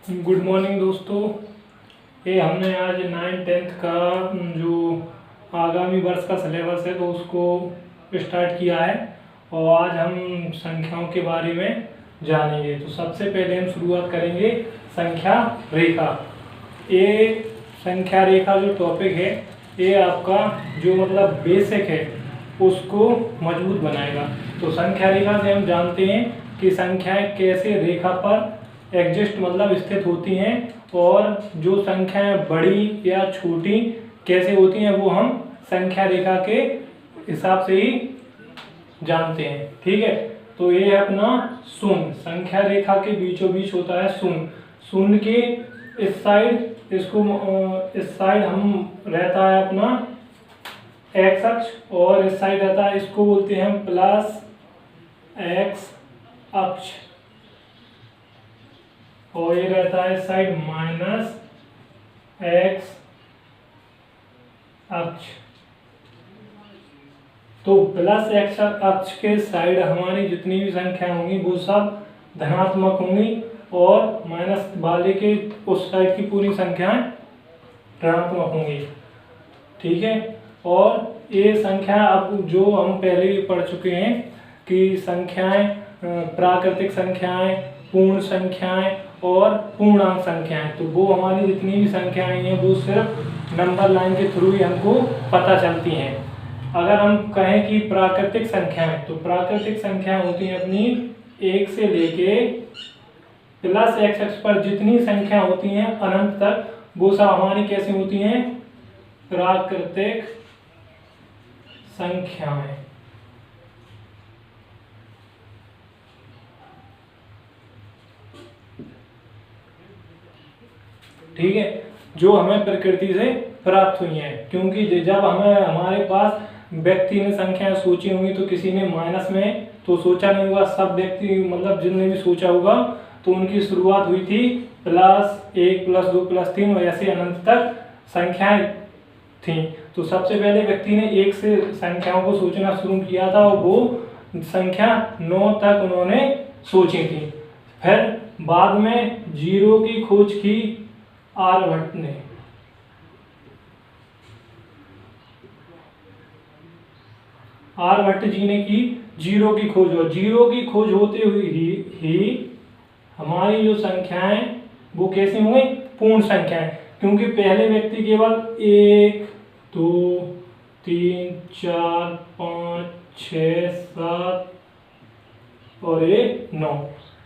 Good morning दोस्तों। ये हमने आज 9th-10th का जो आगामी वर्ष का सिलेबस है तो उसको स्टार्ट किया है और आज हम संख्याओं के बारे में जानेंगे। तो सबसे पहले हम शुरुआत करेंगे संख्या रेखा। ये संख्या रेखा जो टॉपिक है ये आपका जो मतलब बेसिक है उसको मजबूत बनाएगा। तो संख्या रेखा से हम जानते हैं कि संख्याएं कैसे रेखा पर एग्जिस्ट मतलब स्थित होती हैं और जो संख्याएं बड़ी या छोटी कैसे होती हैं वो हम संख्या रेखा के हिसाब से ही जानते हैं। ठीक है, तो ये है अपना शून्य। संख्या रेखा के बीचों बीच होता है शून्य। शून्य के इस साइड इस साइड हम रहता है अपना एक्स अक्ष और इस साइड रहता है, इसको बोलते हैं हम प्लस एक्स अक्ष और ये रहता है साइड माइनस एक्स अक्ष। तो प्लस एक्स अक्ष के साइड हमारी जितनी भी संख्या होंगी वो सब धनात्मक होंगी और माइनस वाले के उस साइड की पूरी संख्याएं ऋणात्मक होंगी। ठीक है, और ये संख्या अब जो हम पहले ही पढ़ चुके हैं कि संख्याएं प्राकृतिक संख्याएं, पूर्ण संख्याएं और पूर्णांक संख्याएं, तो वो हमारी जितनी भी संख्याएं हैं वो सिर्फ नंबर लाइन के थ्रू ही हमको पता चलती हैं। अगर हम कहें कि प्राकृतिक संख्याएं, तो प्राकृतिक संख्याएं होती हैं अपनी 1 से लेके प्लस एक्स अक्ष पर जितनी संख्या होती हैं अनंत तक, वो सब हमारी कैसी होती हैं? प्राकृतिक संख्याएं। ठीक है, जो हमें प्रकृति से प्राप्त हुई हैं। क्योंकि जब हमारे पास व्यक्ति ने संख्याएं सोची होंगी तो किसी ने माइनस में तो सोचा नहीं होगा। सब व्यक्ति मतलब जिनने भी सोचा होगा तो उनकी शुरुआत हुई थी +1 +2 +3 और ऐसे अनंत तक संख्याएं थी। तो सबसे पहले व्यक्ति ने 1 से संख्याओं को सोचना शुरू किया था और वो संख्या 9 तक उन्होंने सोची थी। फिर बाद में 0 की खोज की आर्यभट्ट ने। आर्यभट्ट जी ने की 0 की खोज, और 0 की खोज होते हुए ही हमारी जो संख्याएं वो कैसी हुई? पूर्ण संख्याएं। क्योंकि पहले व्यक्ति केवल 1 2 3 4 5 6 7 और 9,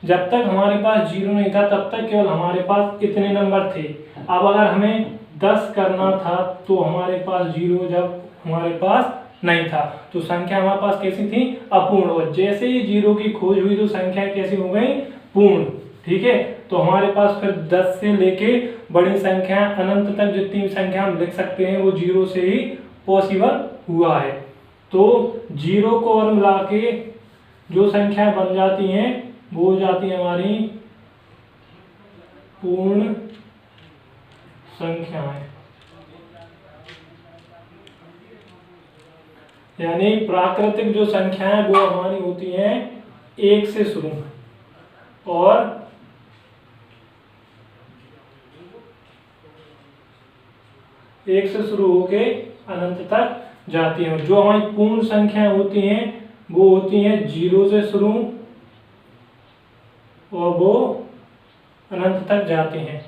जब तक हमारे पास 0 नहीं था तब तक केवल हमारे पास इतने नंबर थे। अब अगर हमें 10 करना था तो हमारे पास 0 जब हमारे पास नहीं था तो संख्या हमारे पास कैसी थी? अपूर्ण। और जैसे ही 0 की खोज हुई तो संख्या कैसी हो गई? पूर्ण। ठीक है, तो हमारे पास फिर 10 से लेके बड़ी संख्या अनंत तक जितनी भी संख्या हम लिख सकते हैं वो 0 से ही पॉसिबल हुआ है। तो 0 को और मिला के जो संख्या बन जाती हैं वो हो जाती है हमारी पूर्ण संख्याएं। यानी प्राकृतिक जो संख्याएं वो हमारी होती हैं 1 से शुरू और 1 से शुरू होके अनंत तक जाती हैं। जो हमारी पूर्ण संख्याएं होती हैं वो होती हैं 0 से शुरू और वो अनंत तक जाती हैं।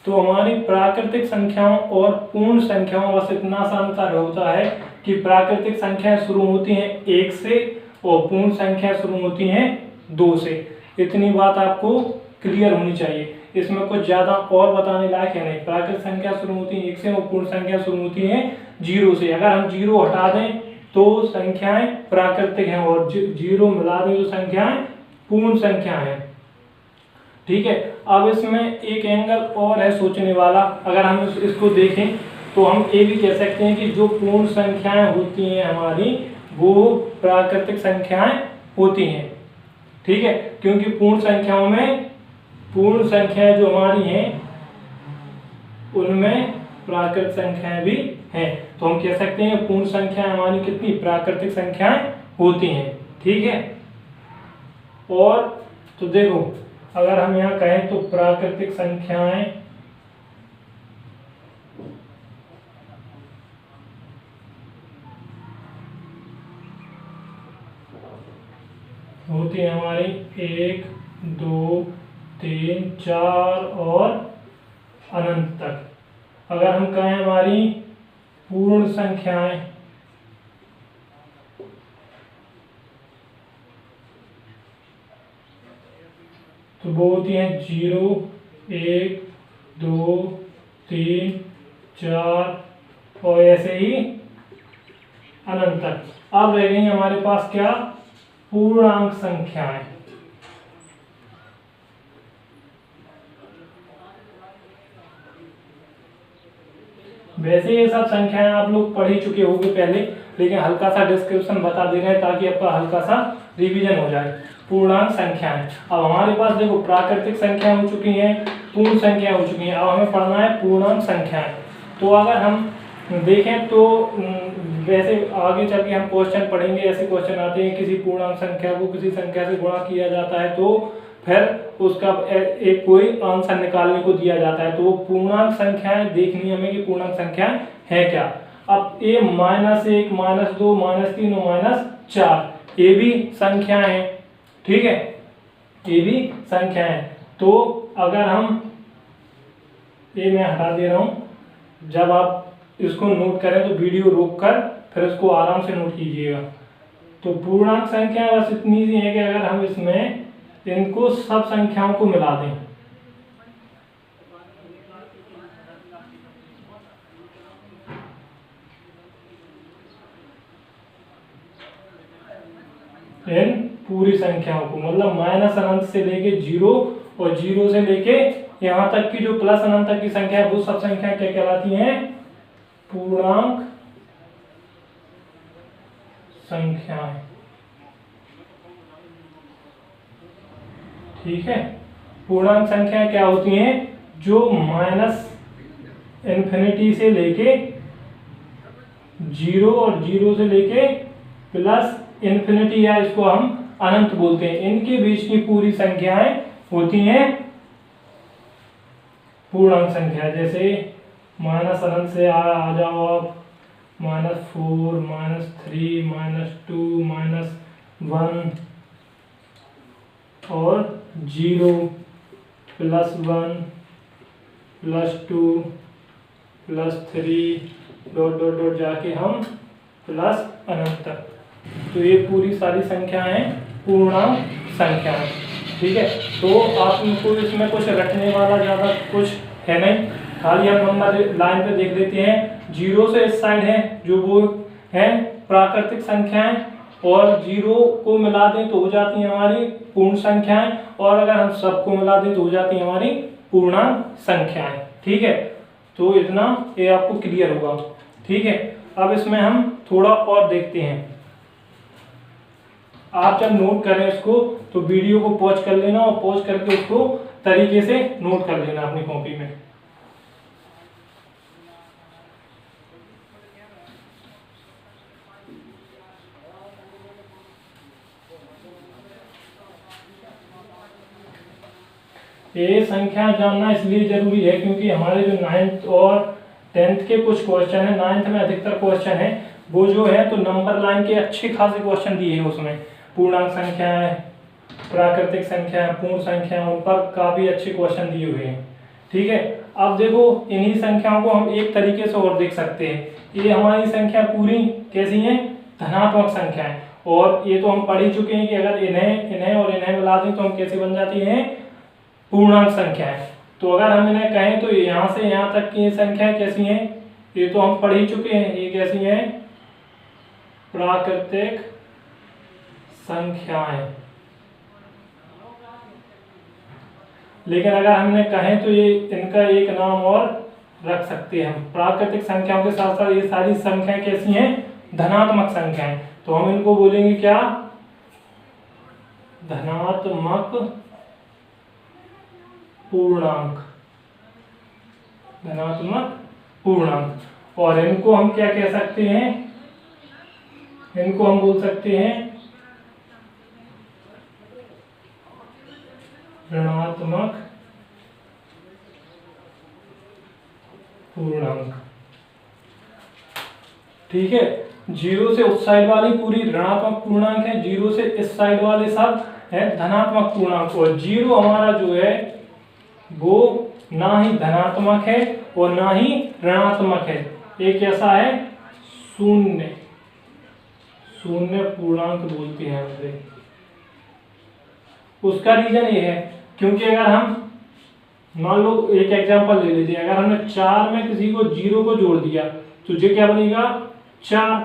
तो हमारी प्राकृतिक संख्याओं और पूर्ण संख्याओं बस इतना सा अंतर होता है कि प्राकृतिक संख्याएं शुरू होती हैं 1 से और पूर्ण संख्या शुरू होती हैं 2 से। इतनी बात आपको क्लियर होनी चाहिए, इसमें कुछ ज्यादा और बताने लायक है नहीं। प्राकृतिक संख्या शुरू होती है 1 से और पूर्ण संख्या शुरू होती है 0 से। अगर हम 0 हटा दें तो संख्याएं प्राकृतिक हैं और 0 मिला दें तो संख्याएं पूर्ण संख्या हैं। ठीक है, अब इसमें एक एंगल और है सोचने वाला। अगर हम इसको देखें तो हम ये भी कह सकते हैं कि जो पूर्ण संख्याएं होती हैं हमारी वो प्राकृतिक संख्याएं होती हैं। ठीक है, क्योंकि पूर्ण संख्याओं में पूर्ण संख्याएं जो हमारी हैं उनमें प्राकृतिक संख्याएं भी हैं। तो हम कह सकते हैं पूर्ण संख्याएं हमारी कितनी? प्राकृतिक संख्याएं होती हैं। ठीक है, और तो देखो अगर हम यहाँ कहें तो प्राकृतिक संख्याएं होती है हमारी 1, 2, 3, 4 और अनंत तक। अगर हम कहें हमारी पूर्ण संख्याएं तो वो होती हैं 0, 1, 2, 3, 4 और ऐसे ही अनंत तक। अब रह गई हमारे पास क्या, पूर्णांक संख्याएं। वैसे ये सब संख्याएं आप लोग पढ़ ही चुके होंगे पहले, लेकिन हल्का सा डिस्क्रिप्शन बता दे रहे हैं ताकि आपका हल्का सा रिवीजन हो जाए। पूर्णांक संख्याएं, अब हमारे पास देखो प्राकृतिक संख्या हो चुकी हैं, पूर्ण संख्या हो चुकी हैं, अब हमें पढ़ना है पूर्णांक संख्याएं। तो अगर हम देखें तो वैसे आगे चल के हम क्वेश्चन पढ़ेंगे, ऐसे क्वेश्चन आते हैं किसी पूर्णांक संख्या को किसी संख्या से गुणा किया जाता है तो फिर उसका एक कोई आंसर निकालने को दिया जाता है। तो वो पूर्णांक संख्याएं देखनी है हमें कि पूर्णांक संख्याएं है क्या। अब ये -1, -2, -3 और -4 ये भी संख्याएं हैं, ठीक है, ये भी संख्याएं हैं। तो अगर हम ये मैं हटा दे रहा हूं, जब आप इसको नोट करें तो वीडियो रोक कर फिर इसको आराम से नोट कीजिएगा। तो पूर्णांक संख्या बस इतनी सी है कि अगर हम इसमें इनको सब संख्याओं को मिला दें इन पूरी संख्याओं को, मतलब माइनस अनंत से लेके 0 और 0 से लेके यहां तक की जो प्लस अनंत तक की संख्या है वो सब संख्या क्या कहलाती हैं, पूर्णांक संख्याएं, ठीक है। पूर्णांक संख्याएं क्या होती हैं, जो -इन्फिनिटी से लेके 0 और 0 से लेके +इन्फिनिटी या इसको हम अनंत बोलते हैं, इनके बीच की पूरी संख्याएं होती हैं पूर्णांक संख्या। जैसे -अनंत से आ जाओ आप, -4, -3, -2, -1 और 0, +1, +2, +3 डॉट डॉट डॉट जाके हम प्लस अनंत तक। तो ये पूरी सारी संख्याएं पूर्णांक संख्याएं, ठीक है। तो आपको इसमें कुछ रखने वाला ज़्यादा कुछ है नहीं, खाली हम नंबर लाइन पे देख लेते हैं। 0 से इस साइड है जो वो है प्राकृतिक संख्याएं, और 0 को मिला दें तो हो जाती है हमारी पूर्ण संख्याएं, और अगर हम सबको मिला दें तो हो जाती है हमारी पूर्णांक संख्याएं, ठीक है। तो इतना ये आपको क्लियर होगा, ठीक है। अब इसमें हम थोड़ा और देखते हैं। आप जब नोट करें इसको तो वीडियो को पॉज कर लेना और पॉज करके उसको तरीके से नोट कर लेना अपनी कॉपी में। ये संख्या जानना इसलिए जरूरी है क्योंकि हमारे जो 9th और 10th के कुछ क्वेश्चन है, 9th में अधिकतर क्वेश्चन है वो जो है तो नंबर लाइन के अच्छे खासे क्वेश्चन दिए हैं उसमें। पूर्णांक संख्या है, प्राकृतिक संख्या, पूर्ण संख्या, उन पर काफी अच्छे क्वेश्चन दिए हुए हैं, ठीक है। अब देखो इन्हीं संख्याओं को हम एक तरीके से और देख सकते हैं। ये हमारी संख्या पूरी कैसी है, धनात्मक संख्या है, और ये तो हम पढ़ ही चुके हैं कि अगर इन्हें और इन्हें मिला दें तो हम कैसे बन जाती हैं, पूर्णांक संख्या है। तो अगर हम इन्हें कहें तो यहाँ से यहाँ तक की संख्याएं कैसी हैं, ये तो हम पढ़ ही चुके हैं, ये कैसी हैं, प्राकृतिक संख्याएं। लेकिन अगर हमने कहें तो ये इनका एक नाम और रख सकते हैं हम। प्राकृतिक संख्याओं के साथ साथ ये सारी संख्याएं कैसी हैं, धनात्मक संख्याएं। तो हम इनको बोलेंगे क्या, धनात्मक पूर्णांक, धनात्मक पूर्णांक। और इनको हम क्या कह सकते हैं, इनको हम बोल सकते हैं ऋणात्मक पूर्णांक। ठीक है, जीरो से उस साइड वाली पूरी ऋणात्मक पूर्णांक है, जीरो से इस साइड वाले सब है धनात्मक पूर्णांक। और जीरो हमारा जो है वो ना ही धनात्मक है और ना ही ऋणात्मक है, एक ऐसा है शून्य, शून्य पूर्णांक बोलते हैं उसे। उसका रीजन ये है क्योंकि अगर हम मान लो एक एग्जांपल ले लेते हैं, अगर हमने 4 में किसी को जीरो को जोड़ दिया तो ये क्या बनेगा 4।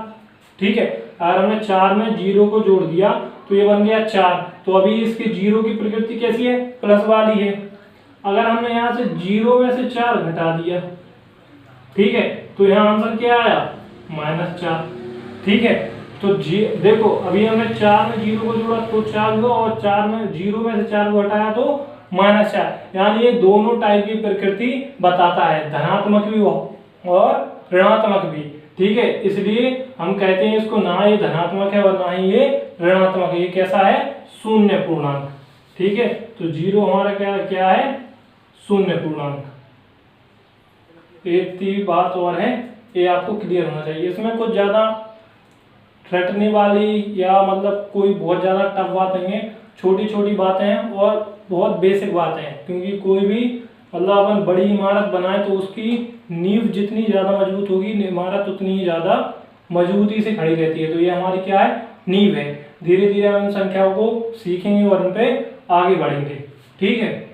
ठीक है, अगर हमने 4 में जीरो को जोड़ दिया तो ये बन गया 4। तो अभी इसके जीरो की प्रकृति कैसी है, प्लस वाली है। अगर हमने यहाँ से जीरो में से 4 घटा दिया, ठीक है, तो यहाँ आंसर क्या आया -4। ठीक है, तो देखो अभी हमने 4 में जीरो को जोड़ा तो 4 हुआ, और 4 में जीरो में से 4 को हटाया तो -4। यानी ये दोनों टाइप की प्रकृति बताता है, धनात्मक भी और ऋणात्मक भी। ठीक है, इसलिए हम कहते हैं इसको ना ये धनात्मक है और ना ही ये ऋणात्मक है, ये कैसा है शून्य पूर्णांक। ठीक है, तो जीरो हमारा क्या क्या है शून्य पूर्णांक। एक बात और है, ये आपको क्लियर होना चाहिए, इसमें कुछ ज्यादा रटने वाली या मतलब कोई बहुत ज्यादा टफ बात नहीं है, छोटी छोटी बातें हैं और बहुत बेसिक बातें हैं। क्योंकि कोई भी मतलब अपन बड़ी इमारत बनाए तो उसकी नींव जितनी ज्यादा मजबूत होगी, इमारत उतनी ही ज्यादा मजबूती से खड़ी रहती है। तो ये हमारी क्या है नींव है। धीरे धीरे हम इन संख्याओं को सीखेंगे और उन पे आगे बढ़ेंगे। ठीक है।